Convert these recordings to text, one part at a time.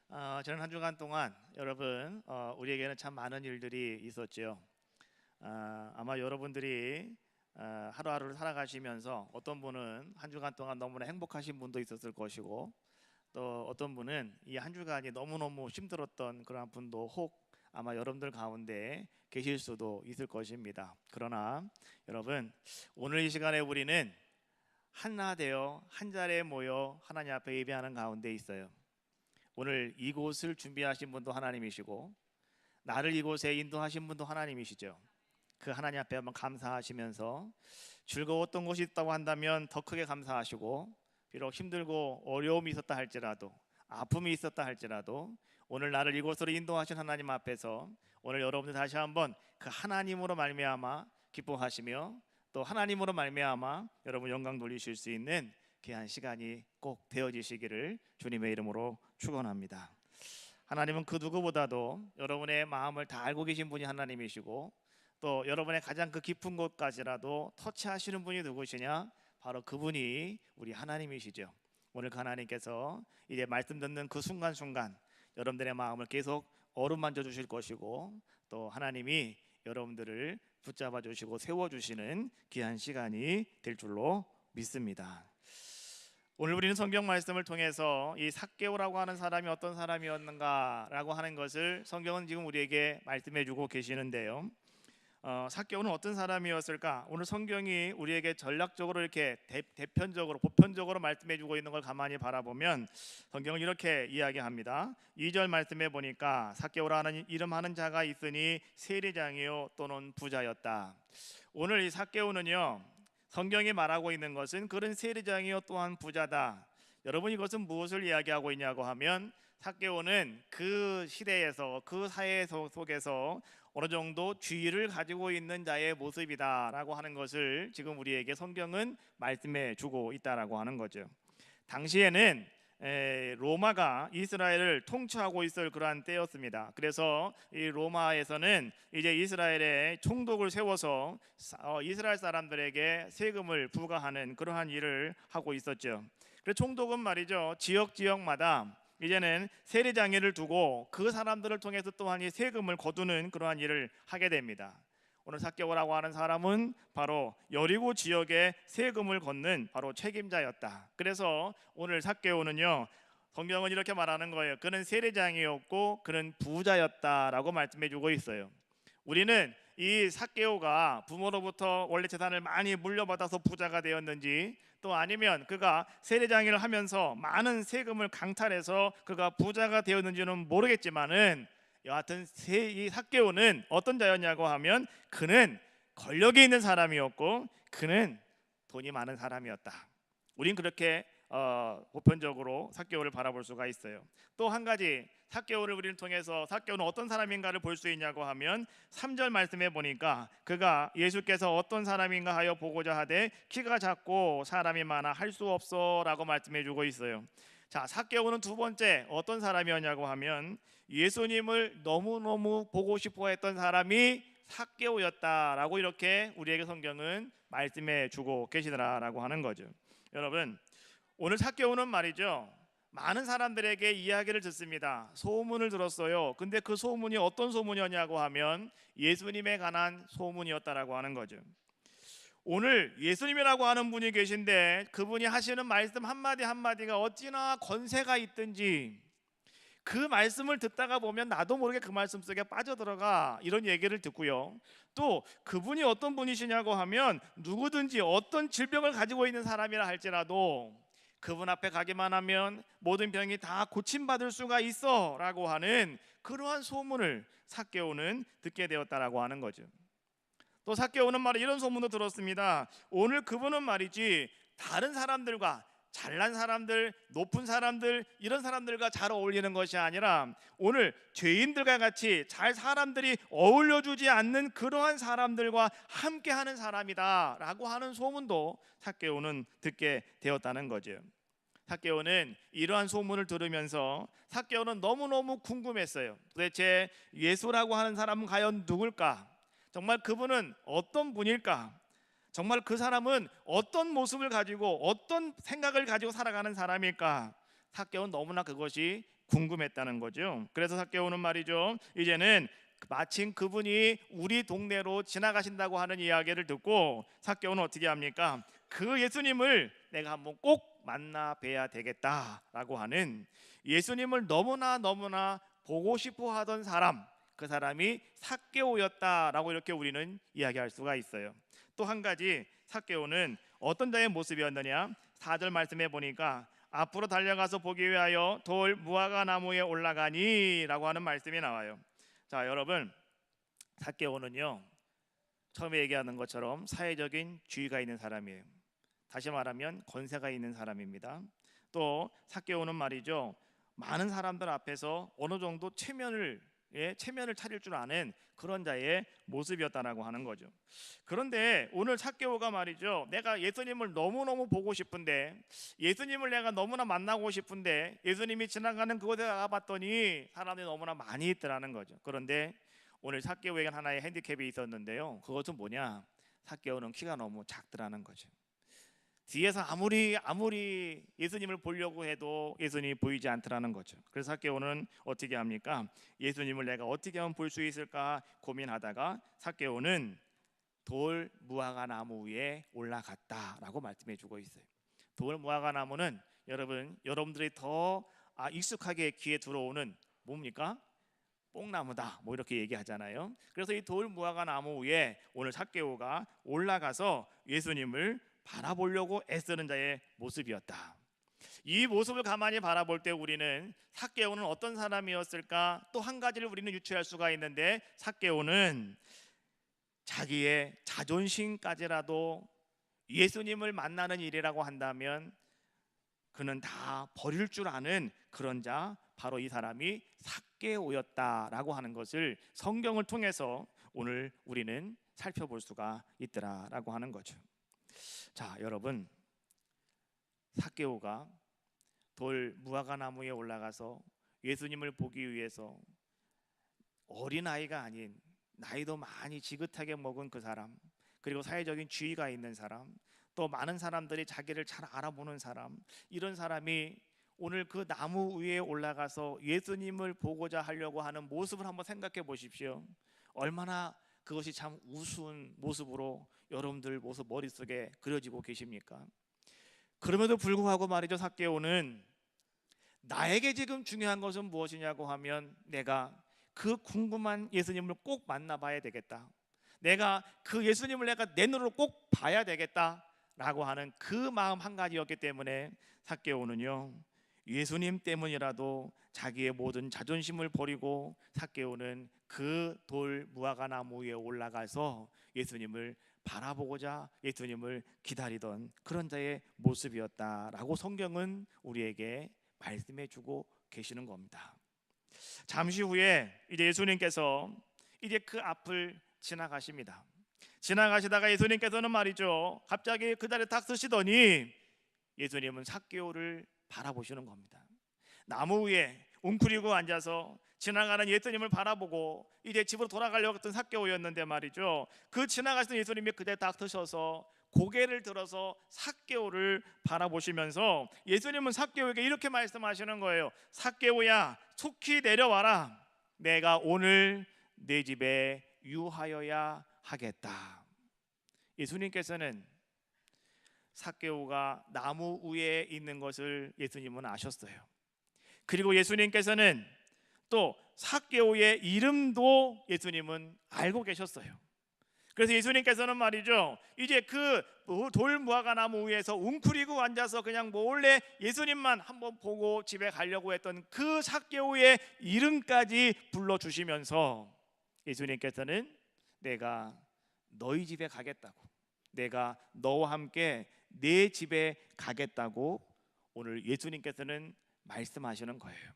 저는 한 주간 동안 여러분 우리에게는 참 많은 일들이 있었죠. 아마 여러분들이 하루하루를 살아가시면서 어떤 분은 한 주간 동안 너무나 행복하신 분도 있었을 것이고, 또 어떤 분은 이 한 주간이 너무너무 힘들었던 그런 분도 혹 아마 여러분들 가운데 계실 수도 있을 것입니다. 그러나 여러분, 오늘 이 시간에 우리는 하나 되어 한 자리에 모여 하나님 앞에 예배하는 가운데 있어요. 오늘 이곳을 준비하신 분도 하나님이시고, 나를 이곳에 인도하신 분도 하나님이시죠. 그 하나님 앞에 한번 감사하시면서, 즐거웠던 곳이 있다고 한다면 더 크게 감사하시고, 비록 힘들고 어려움이 있었다 할지라도, 아픔이 있었다 할지라도, 오늘 나를 이곳으로 인도하신 하나님 앞에서 오늘 여러분들 다시 한번 그 하나님으로 말미암아 기뻐하시며, 또 하나님으로 말미암아 여러분 영광 돌리실 수 있는 귀한 시간이 꼭 되어지시기를 주님의 이름으로 축원합니다. 하나님은 그 누구보다도 여러분의 마음을 다 알고 계신 분이 하나님이시고, 또 여러분의 가장 그 깊은 곳까지라도 터치하시는 분이 누구시냐? 바로 그분이 우리 하나님이시죠. 오늘 그 하나님께서 이제 말씀 듣는 그 순간순간 여러분들의 마음을 계속 어루만져 주실 것이고, 또 하나님이 여러분들을 붙잡아 주시고 세워 주시는 귀한 시간이 될 줄로 믿습니다. 오늘 우리는 성경 말씀을 통해서 이 삭개오라고 하는 사람이 어떤 사람이었는가라고 하는 것을 성경은 지금 우리에게 말씀해 주고 계시는데요. 삭개오는 어떤 사람이었을까? 오늘 성경이 우리에게 전략적으로 이렇게 대편적으로 보편적으로 말씀해 주고 있는 걸 가만히 바라보면 성경은 이렇게 이야기합니다. 2절 말씀해 보니까 삭개오라는 이름하는 자가 있으니 세리장이요 또는 부자였다. 오늘 이 삭개오는요, 성경이 말하고 있는 것은 그런 세리장이요 또한 부자다. 여러분, 이것은 무엇을 이야기하고 있냐고 하면, 삭개오는 그 시대에서 그 사회 속에서 어느 정도 지위를 가지고 있는 자의 모습이다라고 하는 것을 지금 우리에게 성경은 말씀해 주고 있다라고 하는 거죠. 당시에는 로마가 이스라엘을 통치하고 있을 그러한 때였습니다. 그래서 이 로마에서는 이제 이스라엘에 총독을 세워서 이스라엘 사람들에게 세금을 부과하는 그러한 일을 하고 있었죠. 그래서 총독은 말이죠, 지역마다 이제는 세리장애를 두고 그 사람들을 통해서 또한 이 세금을 거두는 그러한 일을 하게 됩니다. 오늘 삭개오라고 하는 사람은 바로 여리고 지역에 세금을 걷는 바로 책임자였다. 그래서 오늘 삭개오는요, 성경은 이렇게 말하는 거예요. 그는 세리장이었고 그는 부자였다라고 말씀해 주고 있어요. 우리는 이 삭개오가 부모로부터 원래 재산을 많이 물려받아서 부자가 되었는지, 또 아니면 그가 세리장이를 하면서 많은 세금을 강탈해서 그가 부자가 되었는지는 모르겠지만은, 여하튼 이 삭개오는 어떤 자였냐고 하면 그는 권력이 있는 사람이었고 그는 돈이 많은 사람이었다. 우린 그렇게 보편적으로 삭개오를 바라볼 수가 있어요. 또 한 가지, 삭개오를 우리를 통해서 삭개오는 어떤 사람인가를 볼 수 있냐고 하면 3절 말씀해 보니까 그가 예수께서 어떤 사람인가 하여 보고자 하되 키가 작고 사람이 많아 할 수 없어 라고 말씀해 주고 있어요. 자, 삭개오는 두 번째 어떤 사람이었냐고 하면 예수님을 너무너무 보고 싶어 했던 사람이 삭개오였다라고 이렇게 우리에게 성경은 말씀해 주고 계시더라라고 하는 거죠. 여러분, 오늘 삭개오는 말이죠, 많은 사람들에게 이야기를 듣습니다. 소문을 들었어요. 근데 그 소문이 어떤 소문이었냐고 하면 예수님에 관한 소문이었다라고 하는 거죠. 오늘 예수님이라고 하는 분이 계신데 그분이 하시는 말씀 한마디 한마디가 어찌나 권세가 있든지, 그 말씀을 듣다가 보면 나도 모르게 그 말씀 속에 빠져들어가 이런 얘기를 듣고요. 또 그분이 어떤 분이시냐고 하면 누구든지 어떤 질병을 가지고 있는 사람이라 할지라도 그분 앞에 가기만 하면 모든 병이 다 고침받을 수가 있어 라고 하는 그러한 소문을 삭개오는 듣게 되었다라고 하는 거죠. 또 삭개오는 말에 이런 소문도 들었습니다. 오늘 그분은 말이지 다른 사람들과, 잘난 사람들, 높은 사람들, 이런 사람들과 잘 어울리는 것이 아니라 오늘 죄인들과 같이 잘 사람들이 어울려주지 않는 그러한 사람들과 함께하는 사람이다 라고 하는 소문도 삭개오는 듣게 되었다는 거죠. 삭개오는 이러한 소문을 들으면서 삭개오는 너무너무 궁금했어요. 도대체 예수라고 하는 사람은 과연 누굴까? 정말 그분은 어떤 분일까? 정말 그 사람은 어떤 모습을 가지고 어떤 생각을 가지고 살아가는 사람일까? 삭개오는 너무나 그것이 궁금했다는 거죠. 그래서 삭개오는 말이죠, 이제는 마침 그분이 우리 동네로 지나가신다고 하는 이야기를 듣고 삭개오는 어떻게 합니까? 그 예수님을 내가 한번 꼭 만나 뵈야 되겠다라고 하는, 예수님을 너무나 보고 싶어 하던 사람, 그 사람이 삭개오였다라고 이렇게 우리는 이야기할 수가 있어요. 또 한 가지, 삭개오는 어떤 자의 모습이었느냐? 4절 말씀해 보니까 앞으로 달려가서 보기 위하여 돌 무화과 나무에 올라가니 라고 하는 말씀이 나와요. 자, 여러분, 삭개오는요, 처음에 얘기하는 것처럼 사회적인 지위가 있는 사람이에요. 다시 말하면 권세가 있는 사람입니다. 또 삭개오는 말이죠, 많은 사람들 앞에서 어느 정도 체면을 차릴 줄 아는 그런 자의 모습이었다라고 하는 거죠. 그런데 오늘 삭개오가 말이죠, 내가 예수님을 너무너무 보고 싶은데, 예수님을 내가 너무나 만나고 싶은데, 예수님이 지나가는 그곳에 가봤더니 사람들이 너무나 많이 있더라는 거죠. 그런데 오늘 삭개오에겐 하나의 핸디캡이 있었는데요, 그것은 뭐냐? 삭개오는 키가 너무 작더라는 거죠. 뒤에서 아무리 예수님을 보려고 해도 예수님이 보이지 않더라는 거죠. 그래서 삭개오는 어떻게 합니까? 예수님을 내가 어떻게 하면 볼 수 있을까 고민하다가 삭개오는 돌 무화과 나무 위에 올라갔다라고 말씀해 주고 있어요. 돌 무화과 나무는 여러분들이 더 익숙하게 귀에 들어오는 뭡니까? 뽕나무다, 뭐 이렇게 얘기하잖아요. 그래서 이 돌 무화과 나무 위에 오늘 삭개오가 올라가서 예수님을 바라보려고 애쓰는 자의 모습이었다. 이 모습을 가만히 바라볼 때 우리는 삭개오는 어떤 사람이었을까? 또 한 가지를 우리는 유추할 수가 있는데, 삭개오는 자기의 자존심까지라도 예수님을 만나는 일이라고 한다면 그는 다 버릴 줄 아는 그런 자, 바로 이 사람이 삭개오였다라고 하는 것을 성경을 통해서 오늘 우리는 살펴볼 수가 있더라라고 하는 거죠. 자, 여러분, 삭개오가 돌 무화과 나무에 올라가서 예수님을 보기 위해서 어린아이가 아닌 나이도 많이 지긋하게 먹은 그 사람, 그리고 사회적인 지위가 있는 사람, 또 많은 사람들이 자기를 잘 알아보는 사람, 이런 사람이 오늘 그 나무 위에 올라가서 예수님을 보고자 하려고 하는 모습을 한번 생각해 보십시오. 얼마나 그것이 참 우스운 모습으로 여러분들 모습 머릿속에 그려지고 계십니까? 그럼에도 불구하고 말이죠, 삭개오는 나에게 지금 중요한 것은 무엇이냐고 하면 내가 그 궁금한 예수님을 꼭 만나봐야 되겠다, 내가 그 예수님을 내가 내 눈으로 꼭 봐야 되겠다라고 하는 그 마음 한 가지였기 때문에 삭개오는요, 예수님 때문이라도 자기의 모든 자존심을 버리고 삭개오는 그 돌 무화과 나무 위에 올라가서 예수님을 바라보고자 예수님을 기다리던 그런 자의 모습이었다라고 성경은 우리에게 말씀해 주고 계시는 겁니다. 잠시 후에 이제 예수님께서 이제 그 앞을 지나가십니다. 지나가시다가 예수님께서는 말이죠, 갑자기 그 자리에 딱 서시더니 예수님은 삭개오를 바라보시는 겁니다. 나무 위에 웅크리고 앉아서 지나가는 예수님을 바라보고 이제 집으로 돌아가려고 했던 삭개오였는데 말이죠, 그 지나가시던 예수님이 그때 딱 서셔서 고개를 들어서 삭개오를 바라보시면서 예수님은 삭개오에게 이렇게 말씀하시는 거예요. 삭개오야, 속히 내려와라. 내가 오늘 내 집에 유하여야 하겠다. 예수님께서는 삭개오가 나무 위에 있는 것을 예수님은 아셨어요. 그리고 예수님께서는 또 삭개오의 이름도 예수님은 알고 계셨어요. 그래서 예수님께서는 말이죠, 이제 그 돌 무화과 나무 위에서 웅크리고 앉아서 그냥 몰래 예수님만 한번 보고 집에 가려고 했던 그 삭개오의 이름까지 불러주시면서 예수님께서는 내가 너희 집에 가겠다고, 내가 너와 함께 내 집에 가겠다고 오늘 예수님께서는 말씀하시는 거예요.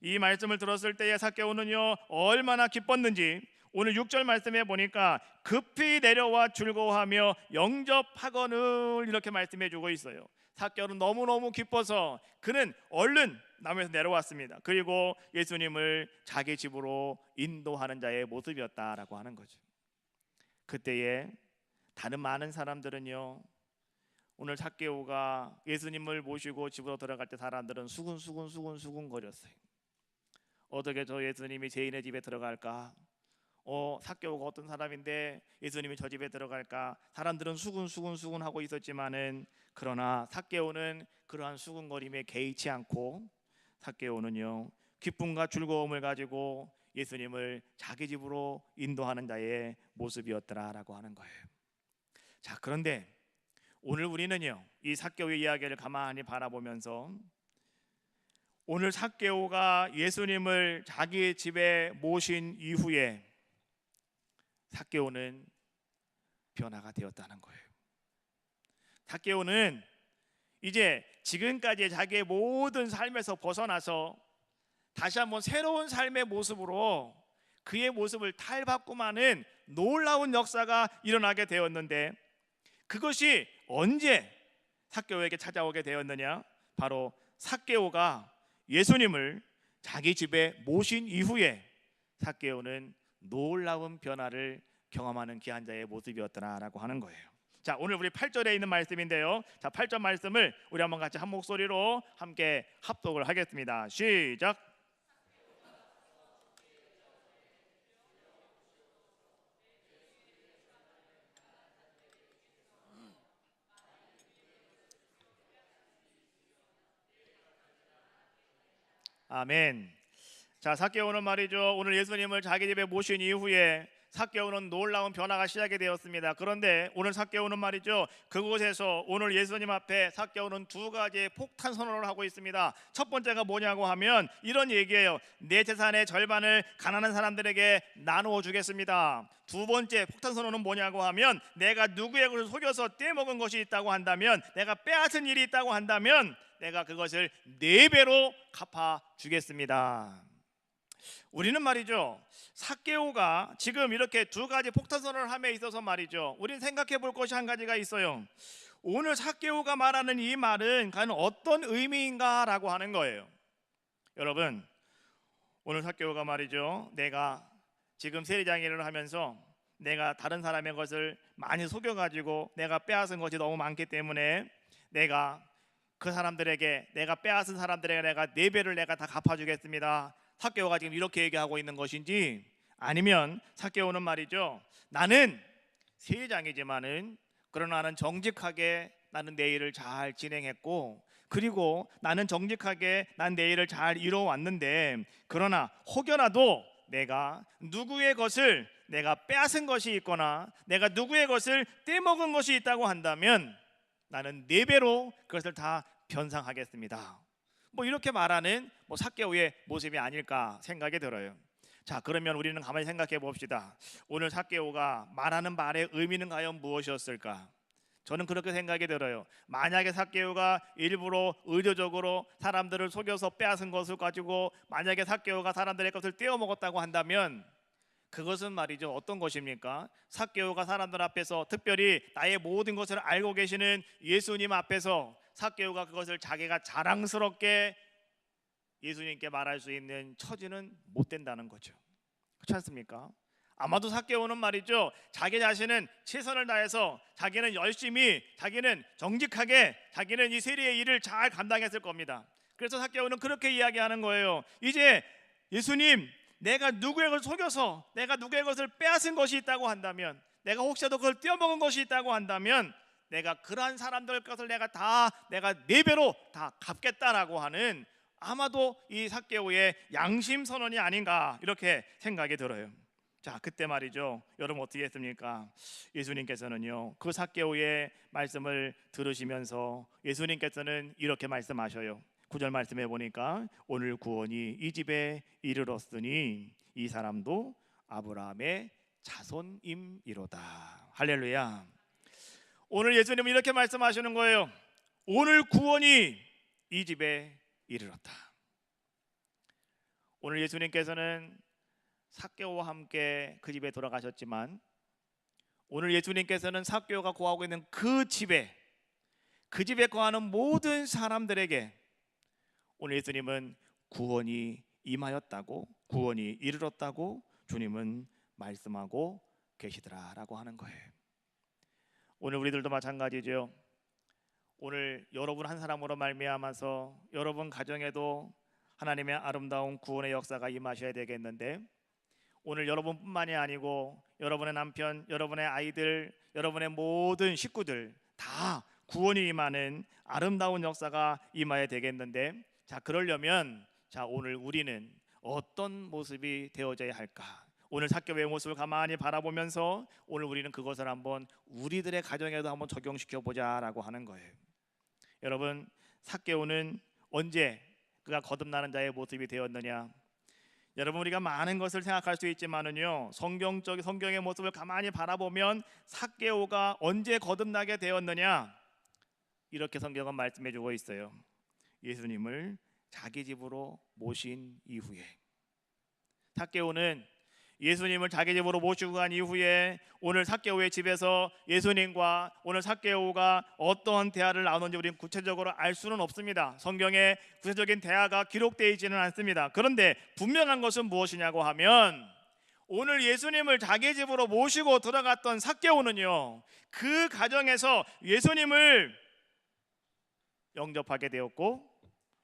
이 말씀을 들었을 때에 삭개오는요, 얼마나 기뻤는지 오늘 6절 말씀에 보니까 급히 내려와 즐거워하며 영접하거늘 이렇게 말씀해 주고 있어요. 삭개오는 너무너무 기뻐서 그는 얼른 나무에서 내려왔습니다. 그리고 예수님을 자기 집으로 인도하는 자의 모습이었다라고 하는 거죠. 그때에 다른 많은 사람들은요, 오늘 삭개오가 예수님을 모시고 집으로 들어갈 때 사람들은 수근수근 거렸어요. 어떻게 저 예수님이 죄인의 집에 들어갈까? 삭개오가 어떤 사람인데 예수님이 저 집에 들어갈까? 사람들은 수군수군 하고 있었지만은, 그러나 삭개오는 그러한 수군거림에 개의치 않고, 삭개오는요 기쁨과 즐거움을 가지고 예수님을 자기 집으로 인도하는 자의 모습이었더라라고 하는 거예요. 자, 그런데 오늘 우리는요 이 삭개오의 이야기를 가만히 바라보면서, 오늘 삭개오가 예수님을 자기 집에 모신 이후에 삭개오는 변화가 되었다는 거예요. 삭개오는 이제 지금까지 자기의 모든 삶에서 벗어나서 다시 한번 새로운 삶의 모습으로 그의 모습을 탈바꿈하는 놀라운 역사가 일어나게 되었는데, 그것이 언제 삭개오에게 찾아오게 되었느냐? 바로 삭개오가 예수님을 자기 집에 모신 이후에 삭개오는 놀라운 변화를 경험하는 귀한 자의 모습이었더라라고 하는 거예요. 자, 오늘 우리 8절에 있는 말씀인데요. 자, 8절 말씀을 우리 한번 같이 한 목소리로 함께 합독을 하겠습니다. 시작. 아멘. 자, 삭개오는 말이죠, 오늘 예수님을 자기 집에 모신 이후에 삭개오는 놀라운 변화가 시작이 되었습니다. 그런데 오늘 삭개오는 말이죠, 그곳에서 오늘 예수님 앞에 삭개오는 두 가지의 폭탄 선언을 하고 있습니다. 첫 번째가 뭐냐고 하면 이런 얘기예요. 내 재산의 절반을 가난한 사람들에게 나누어 주겠습니다. 두 번째 폭탄 선언은 뭐냐고 하면, 내가 누구의 것을 속여서 떼먹은 것이 있다고 한다면, 내가 빼앗은 일이 있다고 한다면 내가 그것을 4배로 갚아 주겠습니다. 우리는 말이죠, 삭개오가 지금 이렇게 두 가지 폭탄 선언을 함에 있어서 말이죠, 우리는 생각해 볼 것이 한 가지가 있어요. 오늘 삭개오가 말하는 이 말은 과연 어떤 의미인가라고 하는 거예요. 여러분, 오늘 삭개오가 말이죠, 내가 지금 세리장 일을 하면서 내가 다른 사람의 것을 많이 속여가지고 내가 빼앗은 것이 너무 많기 때문에 내가 그 사람들에게, 내가 빼앗은 사람들에게 내가 4배를 내가 다 갚아주겠습니다. 삭개오가 지금 이렇게 얘기하고 있는 것인지, 아니면 삭개오는 말이죠, 나는 세리장이지만은 그러나 나는 정직하게 나는 내 일을 잘 진행했고, 그리고 나는 정직하게 난 내 일을 잘 이뤄왔는데, 그러나 혹여라도 내가 누구의 것을 내가 빼앗은 것이 있거나 내가 누구의 것을 떼먹은 것이 있다고 한다면 나는 4배로 그것을 다 변상하겠습니다. 이렇게 말하는 삭개오의 모습이 아닐까 생각이 들어요. 자, 그러면 우리는 가만히 생각해 봅시다. 오늘 삭개오가 말하는 말의 의미는 과연 무엇이었을까? 저는 그렇게 생각이 들어요. 만약에 삭개오가 일부러 의도적으로 사람들을 속여서 빼앗은 것을 가지고 만약에 삭개오가 사람들의 것을 떼어 먹었다고 한다면, 그것은 말이죠, 어떤 것입니까? 삭개오가 사람들 앞에서, 특별히 나의 모든 것을 알고 계시는 예수님 앞에서 삭개오가 그것을 자기가 자랑스럽게 예수님께 말할 수 있는 처지는 못 된다는 거죠. 그렇지 않습니까? 아마도 삭개오는 말이죠, 자기 자신은 최선을 다해서, 자기는 열심히, 자기는 정직하게, 자기는 이 세리의 일을 잘 감당했을 겁니다. 그래서 삭개오는 그렇게 이야기하는 거예요. 이제 예수님, 내가 누구의 것을 속여서 내가 누구의 것을 빼앗은 것이 있다고 한다면, 내가 혹시라도 그걸 떼어먹은 것이 있다고 한다면 내가 그러한 사람들 것을 내가 4배로 다 갚겠다라고 하는, 아마도 이 삭개오의 양심 선언이 아닌가 이렇게 생각이 들어요. 자, 그때 말이죠, 여러분 어떻게 했습니까? 예수님께서는요 그 삭개오의 말씀을 들으시면서 예수님께서는 이렇게 말씀하셔요. 9절 말씀해 보니까, 오늘 구원이 이 집에 이르렀으니 이 사람도 아브라함의 자손임이로다. 할렐루야. 오늘 예수님은 이렇게 말씀하시는 거예요. 오늘 구원이 이 집에 이르렀다. 오늘 예수님께서는 삭개오와 함께 그 집에 돌아가셨지만, 오늘 예수님께서는 삭개오가 거하고 있는 그 집에 거하는 모든 사람들에게 오늘 예수님은 구원이 임하였다고, 구원이 이르렀다고 주님은 말씀하고 계시더라라고 하는 거예요. 오늘 우리들도 마찬가지죠. 오늘 여러분 한 사람으로 말미암아서 여러분 가정에도 하나님의 아름다운 구원의 역사가 임하셔야 되겠는데, 오늘 여러분뿐만이 아니고 여러분의 남편, 여러분의 아이들, 여러분의 모든 식구들 다 구원이 임하는 아름다운 역사가 임해야 되겠는데, 자, 그러려면 오늘 우리는 어떤 모습이 되어져야 할까? 오늘 삭개오의 모습을 가만히 바라보면서 오늘 우리는 그것을 한번 우리들의 가정에도 한번 적용시켜 보자라고 하는 거예요. 여러분, 삭개오는 언제 그가 거듭나는 자의 모습이 되었느냐? 여러분, 우리가 많은 것을 생각할 수 있지만은요, 성경의 모습을 가만히 바라보면 삭개오가 언제 거듭나게 되었느냐? 이렇게 성경은 말씀해 주고 있어요. 예수님을 자기 집으로 모신 이후에. 삭개오는 예수님을 자기 집으로 모시고 간 이후에 오늘 삭개오의 집에서 예수님과 오늘 삭개오가 어떠한 대화를 나누는지 우리는 구체적으로 알 수는 없습니다. 성경에 구체적인 대화가 기록되어 있지는 않습니다. 그런데 분명한 것은 무엇이냐고 하면, 오늘 예수님을 자기 집으로 모시고 들어갔던 삭개오는요, 그 가정에서 예수님을 영접하게 되었고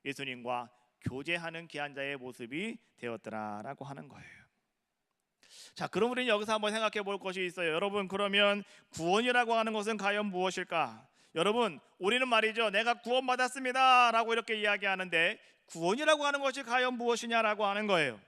예수님과 교제하는 귀한 자의 모습이 되었더라라고 하는 거예요. 자, 그럼 우리는 여기서 한번 생각해 볼 것이 있어요. 여러분, 그러면 구원이라고 하는 것은 과연 무엇일까? 여러분, 우리는 말이죠, 내가 구원받았습니다 라고 이렇게 이야기하는데, 구원이라고 하는 것이 과연 무엇이냐라고 하는 거예요.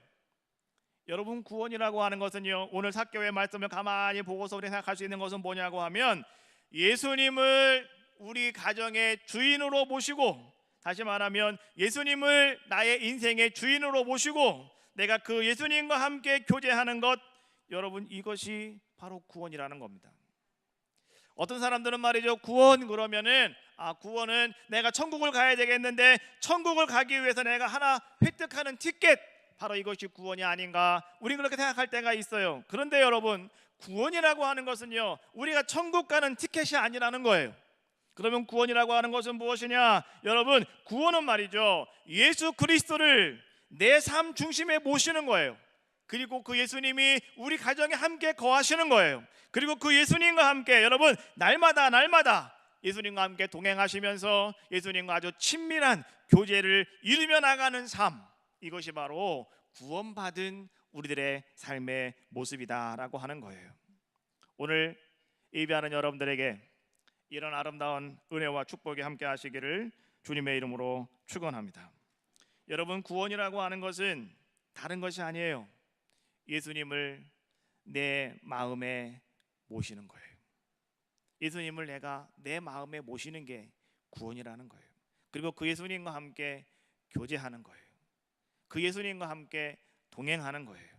여러분, 구원이라고 하는 것은요, 오늘 삭개오의 말씀을 가만히 보고서 우리 생각할 수 있는 것은 뭐냐고 하면, 예수님을 우리 가정의 주인으로 모시고, 다시 말하면 예수님을 나의 인생의 주인으로 모시고 내가 그 예수님과 함께 교제하는 것, 여러분, 이것이 바로 구원이라는 겁니다. 어떤 사람들은 말이죠, 구원 그러면은 구원은 내가 천국을 가야 되겠는데 천국을 가기 위해서 내가 하나 획득하는 티켓, 바로 이것이 구원이 아닌가, 우리 그렇게 생각할 때가 있어요. 그런데 여러분, 구원이라고 하는 것은요, 우리가 천국 가는 티켓이 아니라는 거예요. 그러면 구원이라고 하는 것은 무엇이냐? 여러분, 구원은 말이죠, 예수 그리스도를 내 삶 중심에 모시는 거예요. 그리고 그 예수님이 우리 가정에 함께 거하시는 거예요. 그리고 그 예수님과 함께 여러분 날마다 예수님과 함께 동행하시면서 예수님과 아주 친밀한 교제를 이루며 나가는 삶, 이것이 바로 구원받은 우리들의 삶의 모습이다라고 하는 거예요. 오늘 예배하는 여러분들에게 이런 아름다운 은혜와 축복이 함께 하시기를 주님의 이름으로 축원합니다. 여러분, 구원이라고 하는 것은 다른 것이 아니에요. 예수님을 내 마음에 모시는 거예요. 예수님을 내가 내 마음에 모시는 게 구원이라는 거예요. 그리고 그 예수님과 함께 교제하는 거예요. 그 예수님과 함께 동행하는 거예요.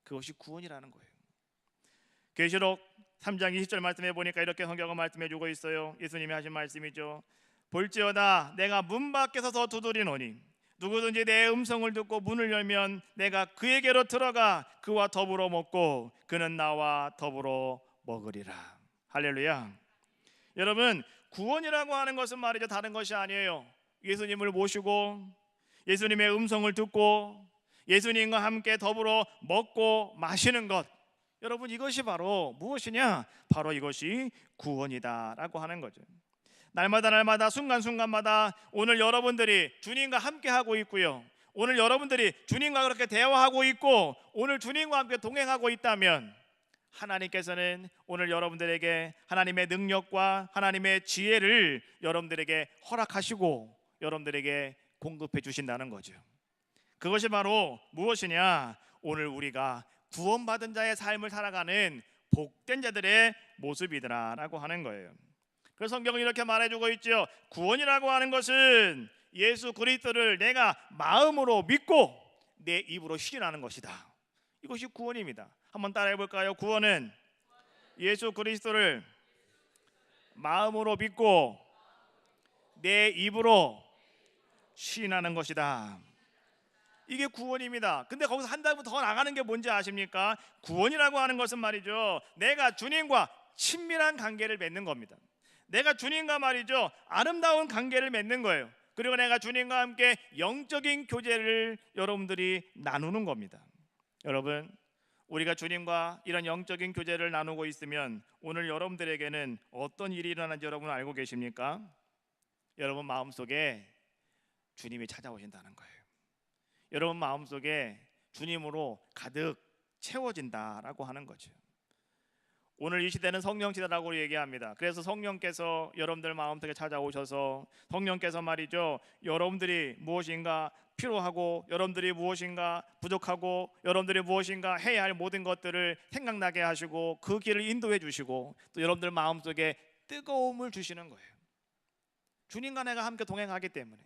그것이 구원이라는 거예요. 계시록 3장 20절 말씀해 보니까 이렇게 성경은 말씀해 주고 있어요. 예수님이 하신 말씀이죠. 볼지어다 내가 문 밖에 서서 두드리노니 누구든지 내 음성을 듣고 문을 열면 내가 그에게로 들어가 그와 더불어 먹고 그는 나와 더불어 먹으리라. 할렐루야. 여러분, 구원이라고 하는 것은 말이죠, 다른 것이 아니에요. 예수님을 모시고 예수님의 음성을 듣고 예수님과 함께 더불어 먹고 마시는 것, 여러분, 이것이 바로 무엇이냐? 바로 이것이 구원이다라고 하는 거죠. 날마다 순간순간마다 오늘 여러분들이 주님과 함께 하고 있고요, 오늘 여러분들이 주님과 그렇게 대화하고 있고 오늘 주님과 함께 동행하고 있다면 하나님께서는 오늘 여러분들에게 하나님의 능력과 하나님의 지혜를 여러분들에게 허락하시고 여러분들에게 공급해 주신다는 거죠. 그것이 바로 무엇이냐? 오늘 우리가 구원받은 자의 삶을 살아가는 복된 자들의 모습이더라라고 하는 거예요. 그래서 성경은 이렇게 말해주고 있죠. 구원이라고 하는 것은 예수 그리스도를 내가 마음으로 믿고 내 입으로 시인하는 것이다. 이것이 구원입니다. 한번 따라해 볼까요? 구원은 예수 그리스도를 마음으로 믿고 내 입으로 시인하는 것이다. 이게 구원입니다. 근데 거기서 한 단계 더 나가는 게 뭔지 아십니까? 구원이라고 하는 것은 말이죠, 내가 주님과 친밀한 관계를 맺는 겁니다. 내가 주님과 말이죠, 아름다운 관계를 맺는 거예요. 그리고 내가 주님과 함께 영적인 교제를 여러분들이 나누는 겁니다. 여러분, 우리가 주님과 이런 영적인 교제를 나누고 있으면 오늘 여러분들에게는 어떤 일이 일어나는지 여러분 알고 계십니까? 여러분 마음속에 주님이 찾아오신다는 거예요. 여러분 마음속에 주님으로 가득 채워진다라고 하는 거죠. 오늘 이 시대는 성령 시대라고 얘기합니다. 그래서 성령께서 여러분들 마음속에 찾아오셔서 성령께서 말이죠, 여러분들이 무엇인가 필요하고 여러분들이 무엇인가 부족하고 여러분들이 무엇인가 해야 할 모든 것들을 생각나게 하시고 그 길을 인도해 주시고 또 여러분들 마음속에 뜨거움을 주시는 거예요. 주님과 내가 함께 동행하기 때문에,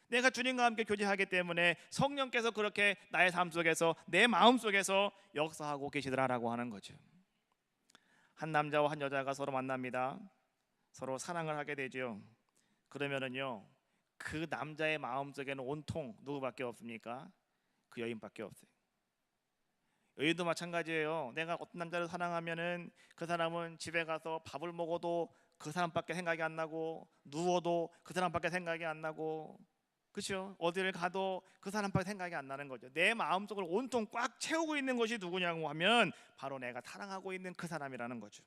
내가 주님과 함께 교제하기 때문에 성령께서 그렇게 나의 삶 속에서 내 마음 속에서 역사하고 계시더라라고 하는 거죠. 한 남자와 한 여자가 서로 만납니다. 서로 사랑을 하게 되죠. 그러면은요, 그 남자의 마음 속에는 온통 누구밖에 없습니까? 그 여인밖에 없어요. 여인도 마찬가지예요. 내가 어떤 남자를 사랑하면은 그 사람은 집에 가서 밥을 먹어도 그 사람밖에 생각이 안 나고, 누워도 그 사람밖에 생각이 안 나고, 그렇죠? 어디를 가도 그 사람밖에 생각이 안 나는 거죠. 내 마음속을 온통 꽉 채우고 있는 것이 누구냐고 하면 바로 내가 사랑하고 있는 그 사람이라는 거죠.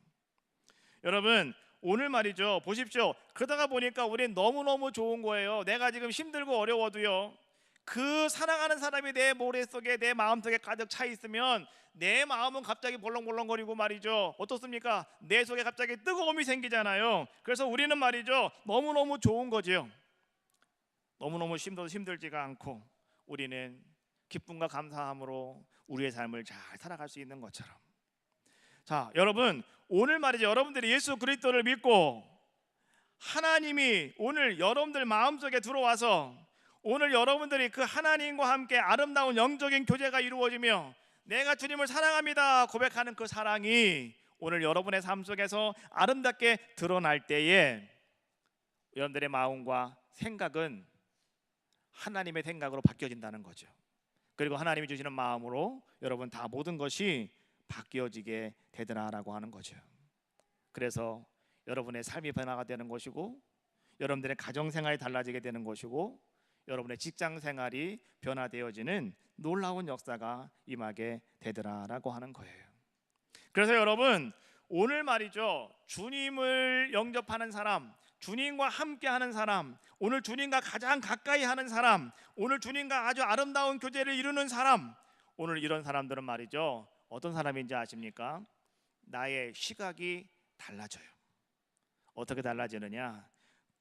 여러분, 오늘 말이죠, 보십시오. 그러다가 보니까 우린 너무너무 좋은 거예요. 내가 지금 힘들고 어려워도요, 그 사랑하는 사람이 내 머릿속에, 내 마음속에 가득 차 있으면 내 마음은 갑자기 벌렁벌렁거리고 말이죠, 어떻습니까? 내 속에 갑자기 뜨거움이 생기잖아요. 그래서 우리는 말이죠, 너무너무 좋은 거죠. 너무너무 힘들지가 않고 우리는 기쁨과 감사함으로 우리의 삶을 잘 살아갈 수 있는 것처럼. 자, 여러분, 오늘 말이죠, 여러분들이 예수 그리스도를 믿고 하나님이 오늘 여러분들 마음속에 들어와서 오늘 여러분들이 그 하나님과 함께 아름다운 영적인 교제가 이루어지며 내가 주님을 사랑합니다 고백하는 그 사랑이 오늘 여러분의 삶 속에서 아름답게 드러날 때에 여러분들의 마음과 생각은 하나님의 생각으로 바뀌어진다는 거죠. 그리고 하나님이 주시는 마음으로 여러분 다 모든 것이 바뀌어지게 되더라라고 하는 거죠. 그래서 여러분의 삶이 변화가 되는 것이고 여러분들의 가정생활이 달라지게 되는 것이고 여러분의 직장생활이 변화되어지는 놀라운 역사가 임하게 되더라라고 하는 거예요. 그래서 여러분, 오늘 말이죠, 주님을 영접하는 사람, 주님과 함께하는 사람, 오늘 주님과 가장 가까이 하는 사람, 오늘 주님과 아주 아름다운 교제를 이루는 사람, 오늘 이런 사람들은 말이죠, 어떤 사람인지 아십니까? 나의 시각이 달라져요. 어떻게 달라지느냐?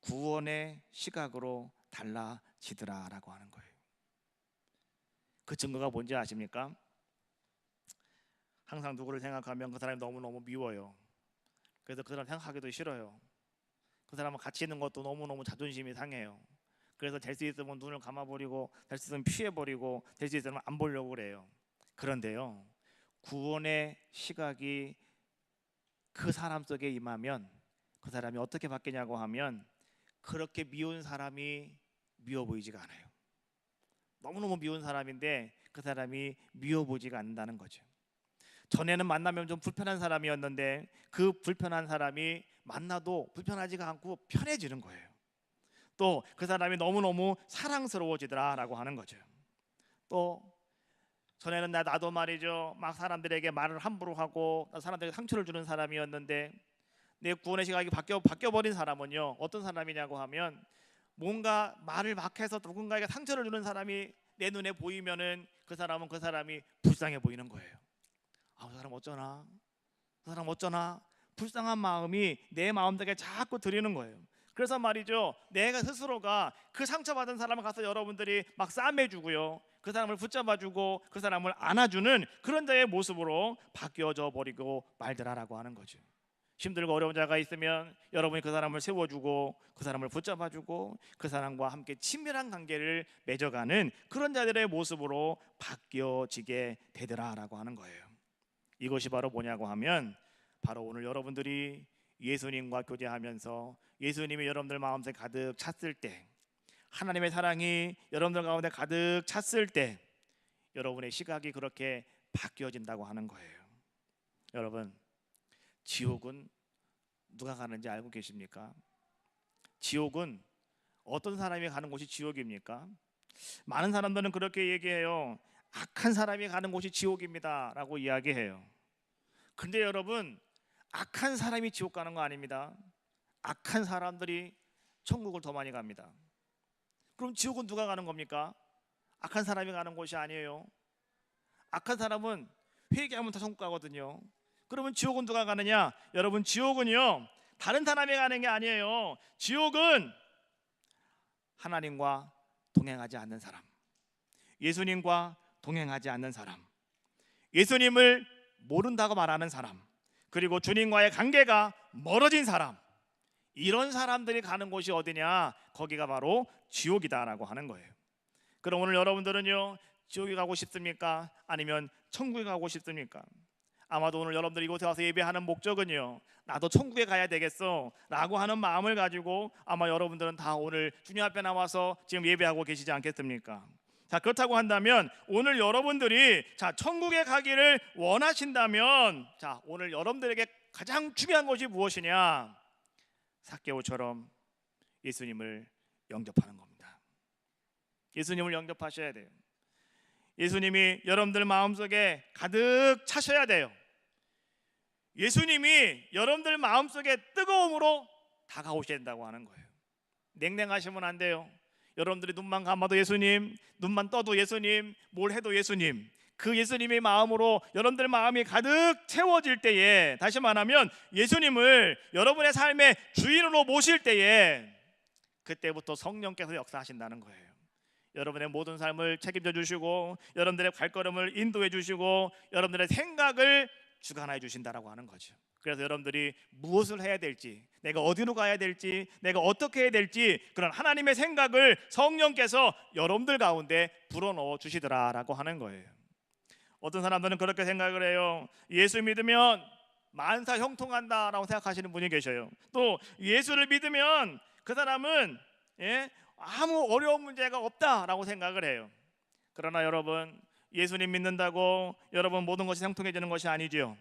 구원의 시각으로 달라지더라라고 하는 거예요. 그 증거가 뭔지 아십니까? 항상 누구를 생각하면 그 사람이 너무너무 미워요. 그래서 그 사람 생각하기도 싫어요. 그 사람은 같이 있는 것도 너무너무 자존심이 상해요. 그래서 될 수 있으면 눈을 감아버리고 될 수 있으면 피해버리고 될 수 있으면 안 보려고 그래요. 그런데요, 구원의 시각이 그 사람 속에 임하면 그 사람이 어떻게 바뀌냐고 하면 그렇게 미운 사람이 미워 보이지가 않아요. 너무너무 미운 사람인데 그 사람이 미워 보이지가 않는다는 거죠. 전에는 만나면 좀 불편한 사람이었는데 그 불편한 사람이 만나도 불편하지가 않고 편해지는 거예요. 또 그 사람이 너무너무 사랑스러워지더라라고 하는 거죠. 또 전에는 나도 말이죠, 막 사람들에게 말을 함부로 하고 사람들에게 상처를 주는 사람이었는데 내 구원의 시각이 바뀌어버린 사람은요, 어떤 사람이냐고 하면 뭔가 말을 막 해서 누군가에게 상처를 주는 사람이 내 눈에 보이면은 그 사람이 불쌍해 보이는 거예요. 아, 저 사람 어쩌나? 저 사람 어쩌나? 불쌍한 마음이 내 마음속에 자꾸 들이는 거예요. 그래서 말이죠, 내가 스스로가 그 상처받은 사람을 가서 여러분들이 막 싸매주고요, 그 사람을 붙잡아주고 그 사람을 안아주는 그런 자의 모습으로 바뀌어져 버리고 말더라라고 하는 거죠. 힘들고 어려운 자가 있으면 여러분이 그 사람을 세워주고 그 사람을 붙잡아주고 그 사람과 함께 친밀한 관계를 맺어가는 그런 자들의 모습으로 바뀌어지게 되더라라고 하는 거예요. 이것이 바로 뭐냐고 하면 바로 오늘 여러분들이 예수님과 교제하면서 예수님이 여러분들 마음속에 가득 찼을 때, 하나님의 사랑이 여러분들 가운데 가득 찼을 때 여러분의 시각이 그렇게 바뀌어진다고 하는 거예요. 여러분, 지옥은 누가 가는지 알고 계십니까? 지옥은 어떤 사람이 가는 곳이 지옥입니까? 많은 사람들은 그렇게 얘기해요. 악한 사람이 가는 곳이 지옥입니다 라고 이야기해요. 근데 여러분, 악한 사람이 지옥 가는 거 아닙니다. 악한 사람들이 천국을 더 많이 갑니다. 그럼 지옥은 누가 가는 겁니까? 악한 사람이 가는 곳이 아니에요. 악한 사람은 회개하면 다 천국 가거든요. 그러면 지옥은 누가 가느냐? 여러분, 지옥은요 다른 사람이 가는 게 아니에요. 지옥은 하나님과 동행하지 않는 사람, 예수님과 동행하지 않는 사람, 예수님을 모른다고 말하는 사람, 그리고 주님과의 관계가 멀어진 사람, 이런 사람들이 가는 곳이 어디냐? 거기가 바로 지옥이다라고 하는 거예요. 그럼 오늘 여러분들은요 지옥에 가고 싶습니까? 아니면 천국에 가고 싶습니까? 아마도 오늘 여러분들이 이곳에 와서 예배하는 목적은요 나도 천국에 가야 되겠어 라고 하는 마음을 가지고 아마 여러분들은 다 오늘 주님 앞에 나와서 지금 예배하고 계시지 않겠습니까? 자, 그렇다고 한다면 오늘 여러분들이 천국에 가기를 원하신다면 오늘 여러분들에게 가장 중요한 것이 무엇이냐? 삭개오처럼 예수님을 영접하는 겁니다. 예수님을 영접하셔야 돼요. 예수님이 여러분들 마음속에 가득 차셔야 돼요. 예수님이 여러분들 마음속에 뜨거움으로 다가오셔야 된다고 하는 거예요. 냉랭하시면 안 돼요. 여러분들이 눈만 감아도 예수님, 눈만 떠도 예수님, 뭘 해도 예수님, 그 예수님의 마음으로 여러분들 마음이 가득 채워질 때에, 다시 말하면 예수님을 여러분의 삶의 주인으로 모실 때에 그때부터 성령께서 역사하신다는 거예요. 여러분의 모든 삶을 책임져 주시고 여러분들의 발걸음을 인도해 주시고 여러분들의 생각을 주관해 주신다라고 하는 거죠. 그래서 여러분들이 무엇을 해야 될지, 내가 어디로 가야 될지, 내가 어떻게 해야 될지 그런 하나님의 생각을 성령께서 여러분들 가운데 불어넣어 주시더라라고 하는 거예요. 어떤 사람들은 그렇게 생각을 해요. 예수 믿으면 만사 형통한다라고 생각하시는 분이 계셔요. 또 예수를 믿으면 그 사람은 아무 어려운 문제가 없다라고 생각을 해요. 그러나 여러분, 예수님 믿는다고 여러분 모든 것이 형통해지는 것이 아니죠.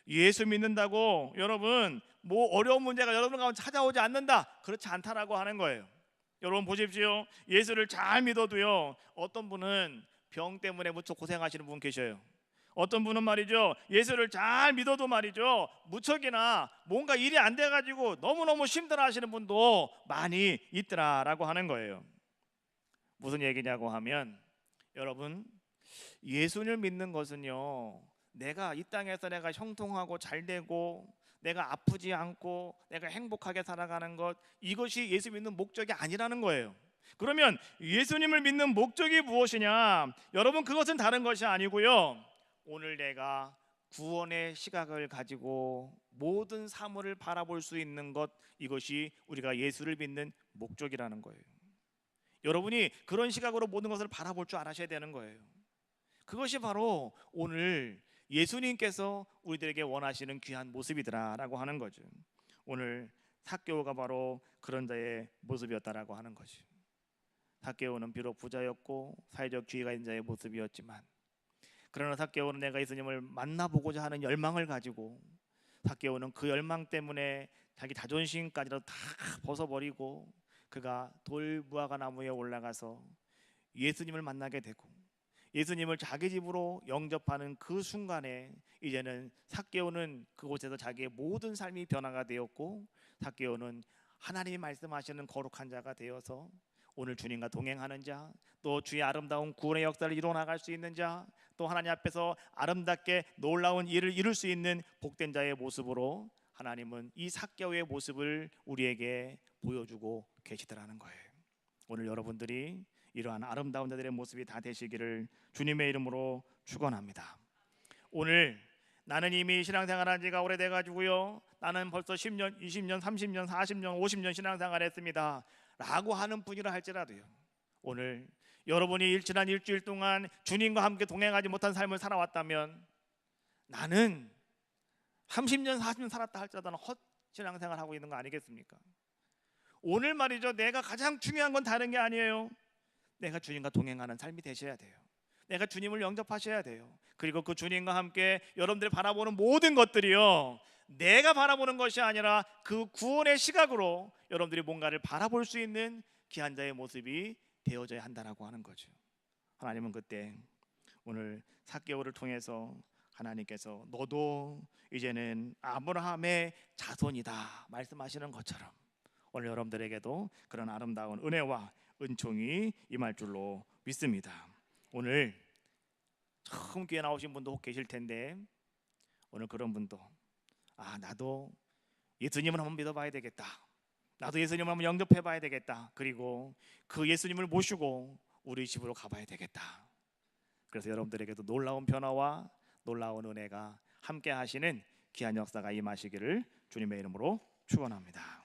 예수 믿는다고 여러분 뭐 어려운 문제가 여러분 가운데 찾아오지 않는다, 그렇지 않다라고 하는 거예요. 여러분 보십시오. 예수를 잘 믿어도요 어떤 분은 병 때문에 무척 고생하시는 분 계셔요. 어떤 분은 말이죠 예수를 잘 믿어도 말이죠 무척이나 뭔가 일이 안 돼가지고 너무너무 힘들어하시는 분도 많이 있더라라고 하는 거예요. 무슨 얘기냐고 하면 여러분, 예수를 믿는 것은요 내가 이 땅에서 내가 형통하고 잘되고 내가 아프지 않고 내가 행복하게 살아가는 것, 이것이 예수 믿는 목적이 아니라는 거예요. 그러면 예수님을 믿는 목적이 무엇이냐? 여러분, 그것은 다른 것이 아니고요 오늘 내가 구원의 시각을 가지고 모든 사물을 바라볼 수 있는 것, 이것이 우리가 예수를 믿는 목적이라는 거예요. 여러분이 그런 시각으로 모든 것을 바라볼 줄 알아셔야 되는 거예요. 그것이 바로 오늘 예수님께서 우리들에게 원하시는 귀한 모습이더라라고 하는 거죠. 오늘 삭개오가 바로 그런 자의 모습이었다라고 하는 거죠. 삭개오는 비록 부자였고 사회적 지위가 있는 자의 모습이었지만, 그러나 삭개오는 내가 예수님을 만나보고자 하는 열망을 가지고, 삭개오는 그 열망 때문에 자기 자존심까지도 다 벗어버리고 그가 돌 무화과 나무에 올라가서 예수님을 만나게 되고 예수님을 자기 집으로 영접하는 그 순간에 이제는 삭개오는 그곳에서 자기의 모든 삶이 변화가 되었고, 삭개오는 하나님이 말씀하시는 거룩한 자가 되어서 오늘 주님과 동행하는 자, 또 주의 아름다운 구원의 역사를 이뤄나갈 수 있는 자, 또 하나님 앞에서 아름답게 놀라운 일을 이룰 수 있는 복된 자의 모습으로 하나님은 이 삭개오의 모습을 우리에게 보여주고 계시더라는 거예요. 오늘 여러분들이 이러한 아름다운 자들의 모습이 다 되시기를 주님의 이름으로 축원합니다. 오늘 나는 이미 신앙생활한 지가 오래돼가지고요 나는 벌써 10년, 20년, 30년, 40년, 50년 신앙생활 했습니다 라고 하는 분이라 할지라도요, 오늘 여러분이 지난 일주일 동안 주님과 함께 동행하지 못한 삶을 살아왔다면, 나는 30년, 40년 살았다 할지라도 헛 신앙생활 하고 있는 거 아니겠습니까? 오늘 말이죠, 내가 가장 중요한 건 다른 게 아니에요. 내가 주님과 동행하는 삶이 되셔야 돼요. 내가 주님을 영접하셔야 돼요. 그리고 그 주님과 함께 여러분들이 바라보는 모든 것들이요 내가 바라보는 것이 아니라 그 구원의 시각으로 여러분들이 뭔가를 바라볼 수 있는 귀한 자의 모습이 되어져야 한다라고 하는 거죠. 하나님은 그때 오늘 삭개오를 통해서 하나님께서 너도 이제는 아브라함의 자손이다 말씀하시는 것처럼 오늘 여러분들에게도 그런 아름다운 은혜와 은총이 임할 줄로 믿습니다. 오늘 처음 교회 나오신 분도 혹 계실 텐데 오늘 그런 분도 나도 예수님을 한번 믿어봐야 되겠다. 나도 예수님을 한번 영접해봐야 되겠다. 그리고 그 예수님을 모시고 우리 집으로 가봐야 되겠다. 그래서 여러분들에게도 놀라운 변화와 놀라운 은혜가 함께 하시는 귀한 역사가 임하시기를 주님의 이름으로 축원합니다.